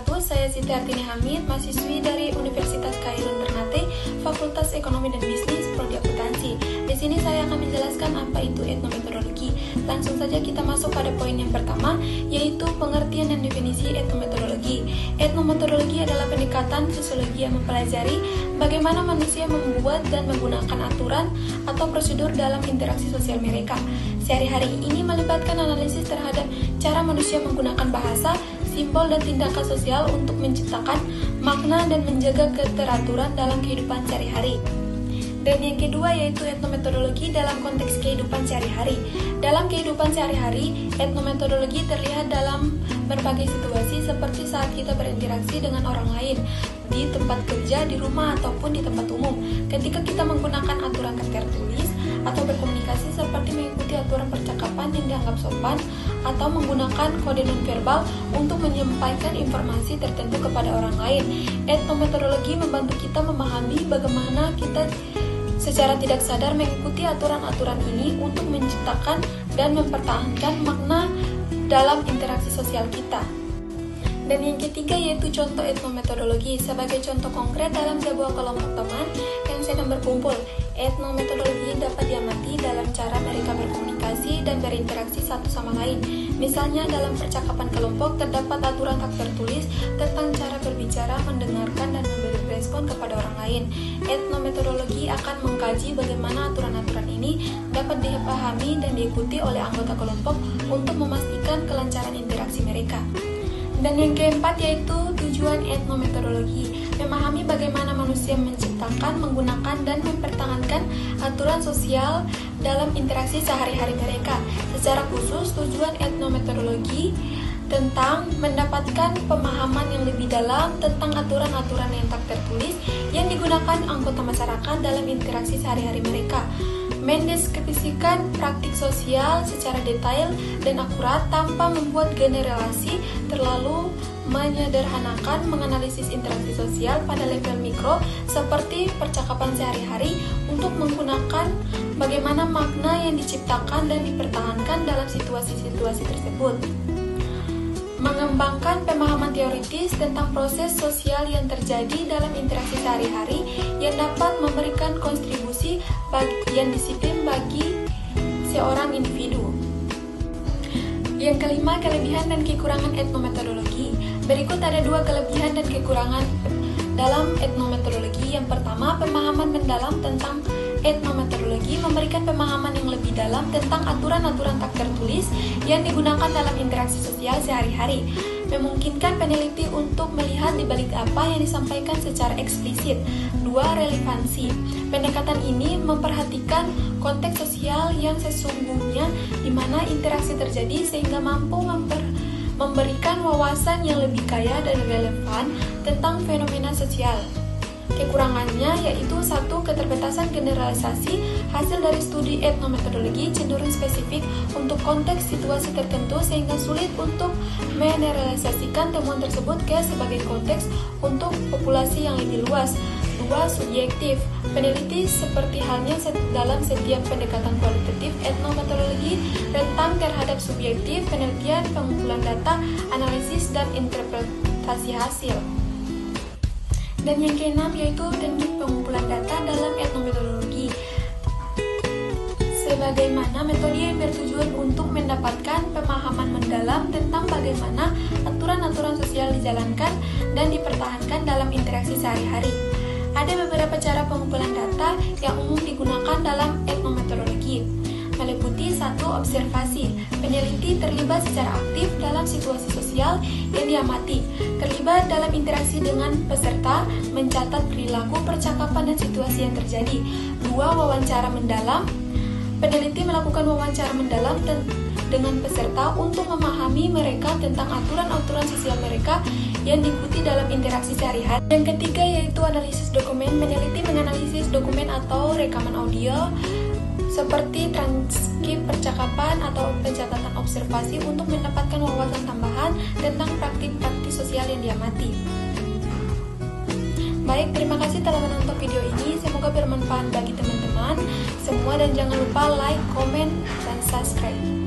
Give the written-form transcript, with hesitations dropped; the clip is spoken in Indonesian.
wabarakatuh. Saya Siti Artini Hamid, mahasiswi dari Universitas Khairul Ternate, Fakultas Ekonomi dan Bisnis, Prodi Akuntansi. Di sini saya akan menjelaskan apa itu etnometodologi. Langsung saja kita masuk pada poin yang pertama, yaitu pengertian dan definisi etnometodologi. Etnometodologi adalah pendekatan sosiologi yang mempelajari bagaimana manusia membuat dan menggunakan aturan atau prosedur dalam interaksi sosial mereka. Sehari-hari ini melibatkan analisis terhadap cara manusia menggunakan bahasa, simbol, dan tindakan sosial untuk menciptakan makna dan menjaga keteraturan dalam kehidupan sehari-hari. Dan yang kedua yaitu etnometodologi dalam konteks kehidupan sehari-hari. Dalam kehidupan sehari-hari, etnometodologi terlihat dalam berbagai situasi seperti saat kita berinteraksi dengan orang lain, di tempat kerja, di rumah, ataupun di tempat umum. Ketika kita menggunakan aturan tertulis atau berkomunikasi seperti mengikuti aturan percakapan yang dianggap sopan atau menggunakan kode nonverbal untuk menyampaikan informasi tertentu kepada orang lain. Etnometodologi membantu kita memahami bagaimana kita secara tidak sadar mengikuti aturan-aturan ini untuk menciptakan dan mempertahankan makna dalam interaksi sosial kita. Dan yang ketiga yaitu contoh etnometodologi. Sebagai contoh konkret dalam sebuah kelompok teman yang sedang berkumpul, etnometodologi dapat diamati dalam cara mereka berkomunikasi dan berinteraksi satu sama lain. Misalnya dalam percakapan kelompok terdapat aturan tak tertulis tentang cara berbicara, mendengarkan, dan memberi respon kepada orang lain. Etnometodologi akan mengkaji bagaimana aturan-aturan ini dapat dipahami dan diikuti oleh anggota kelompok untuk memastikan kelancaran interaksi mereka. Dan yang keempat yaitu tujuan etnometodologi, memahami bagaimana manusia menciptakan, menggunakan, dan mempertahankan aturan sosial dalam interaksi sehari-hari mereka. Secara khusus, tujuan etnometodologi tentang mendapatkan pemahaman yang lebih dalam tentang aturan-aturan yang tak tertulis yang digunakan anggota masyarakat dalam interaksi sehari-hari mereka, mendeskripsikan praktik sosial secara detail dan akurat tanpa membuat generalisasi terlalu menyederhanakan, menganalisis interaksi sosial pada level mikro seperti percakapan sehari-hari untuk menggunakan bagaimana makna yang diciptakan dan dipertahankan dalam situasi-situasi tersebut. Mengembangkan pemahaman teoritis tentang proses sosial yang terjadi dalam interaksi sehari-hari yang dapat memberikan kontribusi bagian disiplin bagi seorang individu. Yang kelima, kelebihan dan kekurangan etnometodologi. Berikut ada 2 kelebihan dan kekurangan dalam etnometodologi. Yang pertama, pemahaman mendalam tentang etnometodologi memberikan pemahaman yang lebih dalam tentang aturan-aturan tak tertulis yang digunakan dalam interaksi sosial sehari-hari, memungkinkan peneliti untuk melihat di balik apa yang disampaikan secara eksplisit. 2. Relevansi. Pendekatan ini memperhatikan konteks sosial yang sesungguhnya di mana interaksi terjadi sehingga mampu memberikan wawasan yang lebih kaya dan relevan tentang fenomena sosial. Kekurangannya yaitu 1. Keterbatasan generalisasi. Hasil dari studi etnometodologi cenderung spesifik untuk konteks situasi tertentu sehingga sulit untuk meneneralisasikan temuan tersebut ke sebagai konteks untuk populasi yang lebih luas. 2. Subjektif. Peneliti seperti halnya dalam setiap pendekatan kualitatif etnometodologi rentan terhadap subjektif, penelitian, pengumpulan data, analisis, dan interpretasi hasil. Dan yang keenam yaitu teknik pengumpulan data dalam etnometodologi. Sebagaimana metode yang bertujuan untuk mendapatkan pemahaman mendalam tentang bagaimana aturan-aturan sosial dijalankan dan dipertahankan dalam interaksi sehari-hari. Ada beberapa cara pengumpulan data yang umum digunakan dalam etnometodologi, meliputi 1. Observasi. Peneliti terlibat secara aktif dalam situasi sosial yang diamati, terlibat dalam interaksi dengan peserta, mencatat perilaku, percakapan, dan situasi yang terjadi. 2. Wawancara mendalam. Peneliti melakukan wawancara mendalam dengan peserta untuk memahami mereka tentang aturan-aturan sosial mereka yang diikuti dalam interaksi sehari-hari. Yang ketiga yaitu analisis dokumen. Peneliti menganalisis dokumen atau rekaman audio seperti transkrip percakapan atau pencatatan observasi untuk mendapatkan wawasan tambahan tentang praktik-praktik sosial yang diamati. Baik, terima kasih telah menonton video ini. Semoga bermanfaat bagi teman-teman semua dan jangan lupa like, komen, dan subscribe.